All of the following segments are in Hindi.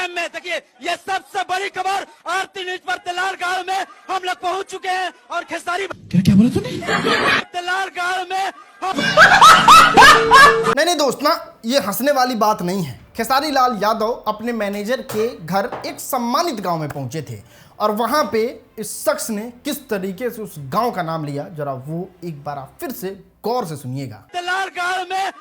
टाइम में। देखिए ये सबसे बड़ी खबर आरती न्यूज पर तेलार गांव में हम लोग पहुंच चुके हैं और खेसारी क्या बोला तूने? तेलार गांव में नहीं दोस्त ना, ये हंसने वाली बात नहीं है। खेसारी लाल यादव अपने मैनेजर के घर एक सम्मानित गांव में पहुंचे थे और वहां पे इस शख्स ने किस तरीके से उस गांव का नाम लिया, जरा वो एक बार आप फिर से गौर से सुनिएगा। तेलार गांव में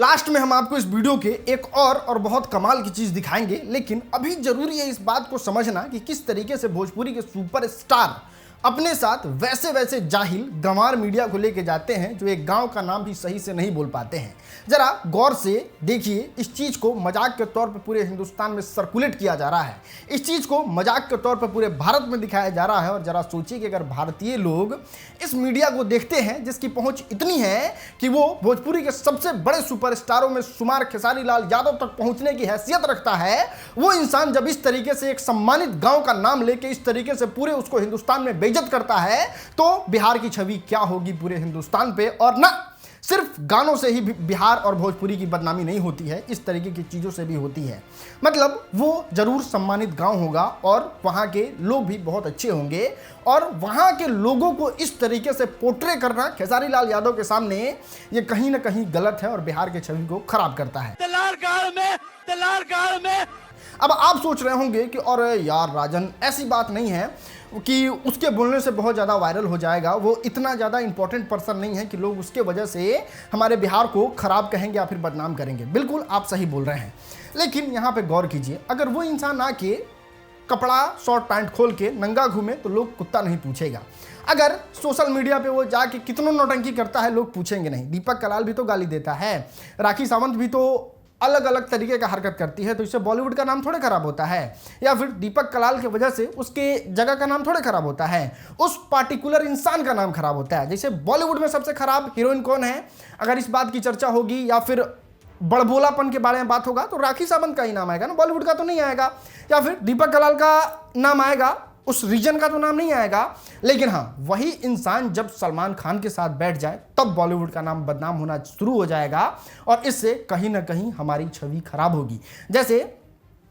लास्ट में हम आपको इस वीडियो के एक और बहुत कमाल की चीज दिखाएंगे, लेकिन अभी जरूरी है इस बात को समझना कि किस तरीके से भोजपुरी के सुपरस्टार अपने साथ वैसे वैसे जाहिल गंवार मीडिया को लेके जाते हैं जो एक गांव का नाम भी सही से नहीं बोल पाते हैं। जरा गौर से देखिए, इस चीज को मजाक के तौर पर पूरे हिंदुस्तान में सर्कुलेट किया जा रहा है, इस चीज को मजाक के तौर पर पूरे भारत में दिखाया जा रहा है। और जरा सोचिए कि अगर भारतीय लोग इस मीडिया को देखते हैं जिसकी पहुंच इतनी है कि वो भोजपुरी के सबसे बड़े सुपरस्टारों में शुमार खेसारी लाल यादव तक पहुंचने की हैसियत रखता है, वो इंसान जब इस तरीके से एक सम्मानित गांव का नाम लेके इस तरीके से पूरे उसको हिंदुस्तान में बेइज्जत करता है, तो बिहार की छवि क्या होगी पूरे हिंदुस्तान पे। और ना सिर्फ गानों से ही बिहार और भोजपुरी की बदनामी नहीं होती है, इस तरीके की चीज़ों से भी होती है। मतलब वो जरूर सम्मानित गांव होगा और वहाँ के लोग भी बहुत अच्छे होंगे, और वहाँ के लोगों को इस तरीके से पोर्ट्रे करना खेसारी लाल यादव के सामने ये कहीं ना कहीं गलत है और बिहार के छवि को खराब करता है। तेलार गांव में अब आप सोच रहे होंगे कि और यार राजन, ऐसी बात नहीं है कि उसके बोलने से बहुत ज़्यादा वायरल हो जाएगा, वो इतना ज़्यादा इंपॉर्टेंट पर्सन नहीं है कि लोग उसके वजह से हमारे बिहार को ख़राब कहेंगे या फिर बदनाम करेंगे। बिल्कुल आप सही बोल रहे हैं, लेकिन यहाँ पे गौर कीजिए, अगर वो इंसान आके कपड़ा शॉर्ट पैंट खोल के नंगा घूमे तो लोग कुत्ता नहीं पूछेगा। अगर सोशल मीडिया पे वो जाके कितनों नौटंकी करता है लोग पूछेंगे नहीं। दीपक कलाल भी तो गाली देता है, राखी सावंत भी तो अलग अलग तरीके का हरकत करती है, तो इससे बॉलीवुड का नाम थोड़े खराब होता है, या फिर दीपक कलाल की वजह से उसके जगह का नाम थोड़े खराब होता है, उस पार्टिकुलर इंसान का नाम खराब होता है। जैसे बॉलीवुड में सबसे खराब हीरोइन कौन है, अगर इस बात की चर्चा होगी या फिर बड़बोलापन के बारे में बात होगा तो राखी सावंत का ही नाम आएगा ना, बॉलीवुड का तो नहीं आएगा, या फिर दीपक कलाल का नाम आएगा, उस रीजन का तो नाम नहीं आएगा। लेकिन हाँ, वही इंसान जब सलमान खान के साथ बैठ जाए तब बॉलीवुड का नाम बदनाम होना शुरू हो जाएगा और इससे कहीं ना कहीं हमारी छवि खराब होगी। जैसे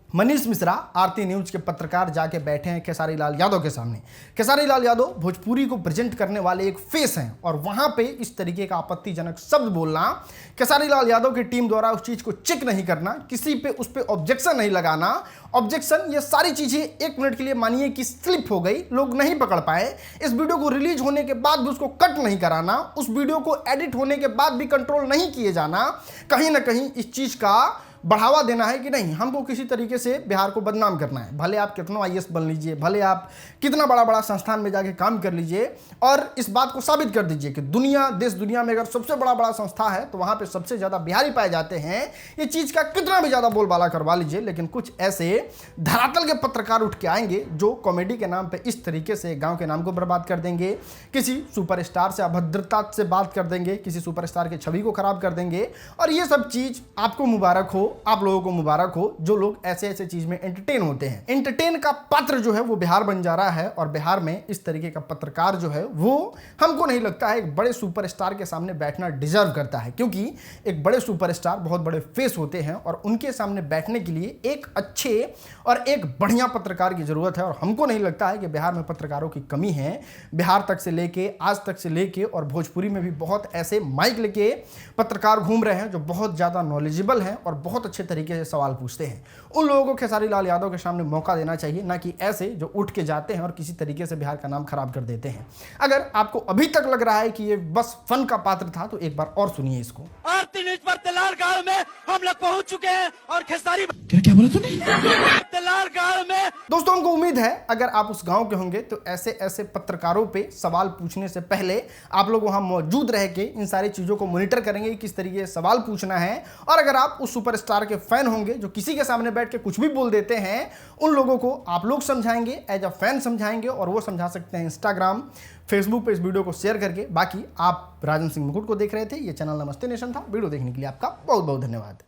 मनीष मिश्रा आरती न्यूज के पत्रकार जाके बैठे हैं खेसारी लाल यादव के सामने। खेसारी लाल यादव भोजपुरी को प्रेजेंट करने वाले एक फेस हैं और वहां पे इस तरीके का आपत्तिजनक शब्द बोलना, खेसारी लाल यादव की टीम द्वारा उस चीज को चेक नहीं करना, किसी पे उस पे ऑब्जेक्शन नहीं लगाना, ऑब्जेक्शन ये सारी चीजें 1 मिनट के लिए मानिए कि स्लिप हो गई, लोग नहीं पकड़ पाए। इस वीडियो को रिलीज होने के बाद भी उसको कट नहीं कराना, उस वीडियो को एडिट होने के बाद भी कंट्रोल नहीं किए जाना, कहीं ना कहीं इस चीज का बढ़ावा देना है कि नहीं हमको किसी तरीके से बिहार को बदनाम करना है। भले आप कितना आईएएस बन लीजिए, भले आप कितना बड़ा बड़ा संस्थान में जाके काम कर लीजिए और इस बात को साबित कर दीजिए कि देश दुनिया में अगर सबसे बड़ा संस्था है तो वहां पे सबसे ज़्यादा बिहारी पाए जाते हैं, ये चीज़ का कितना भी ज़्यादा बोलबाला करवा लीजिए। लेकिन कुछ ऐसे धरातल के पत्रकार उठ के आएंगे जो कॉमेडी के नाम पर इस तरीके से गाँव के नाम को बर्बाद कर देंगे, किसी सुपरस्टार से अभद्रता से बात कर देंगे, किसी सुपरस्टार की छवि को खराब कर देंगे। और ये सब चीज़ आपको मुबारक हो, आप लोगों को मुबारक हो जो लोग ऐसे ऐसे चीज में एंटरटेन होते हैं। एंटरटेन का पात्र जो है वो बिहार बन जा रहा है और बिहार में इस तरीके का पत्रकार जो है वो हमको नहीं लगता है एक बड़े सुपरस्टार के सामने बैठना डिजर्व करता है, क्योंकि एक बड़े सुपरस्टार बहुत बड़े फेस होते हैं और उनके सामने बैठने के लिए एक अच्छे और एक बढ़िया पत्रकार की जरूरत है। और हमको नहीं लगता है कि बिहार में पत्रकारों की कमी है। बिहार तक से लेके आज तक से लेके और भोजपुरी में भी बहुत ऐसे माइक लेके पत्रकार घूम रहे हैं जो बहुत ज्यादा नॉलेजेबल हैं और बहुत अच्छे तरीके से सवाल पूछते हैं। उन लोगों को खेसारी लाल यादव के सामने मौका देना चाहिए, ना कि ऐसे जो उठ के जाते हैं और किसी तरीके से बिहार का नाम खराब कर देते हैं। अगर आपको अभी तक लग रहा है कि ये बस फन का पात्र था तो एक बार और सुनिए इसको। आरती न्यूज पर तेलार गांव में हम लोग पहुंच चुके हैं और खेसारी क्या बोला तूने? तेलार गांव में दोस्तों हमको उम्मीद है अगर आप उस गांव के होंगे तो ऐसे ऐसे पत्रकारों पे सवाल पूछने से पहले आप लोग वहां मौजूद रह के इन सारी चीजों को मॉनिटर करेंगे किस तरीके से सवाल पूछना है। और अगर आप उस सुपरस्टार के फैन होंगे जो किसी के सामने बैठ के कुछ भी बोल देते हैं, उन लोगों को आप लोग समझाएंगे, एज अ फैन समझाएंगे, और वो समझा सकते हैं इंस्टाग्राम फेसबुक पे इस वीडियो को शेयर करके। बाकी आप राजन सिंह मुकुट को देख रहे थे, ये चैनल नमस्ते नेशन था। वीडियो देखने के लिए आपका बहुत बहुत धन्यवाद।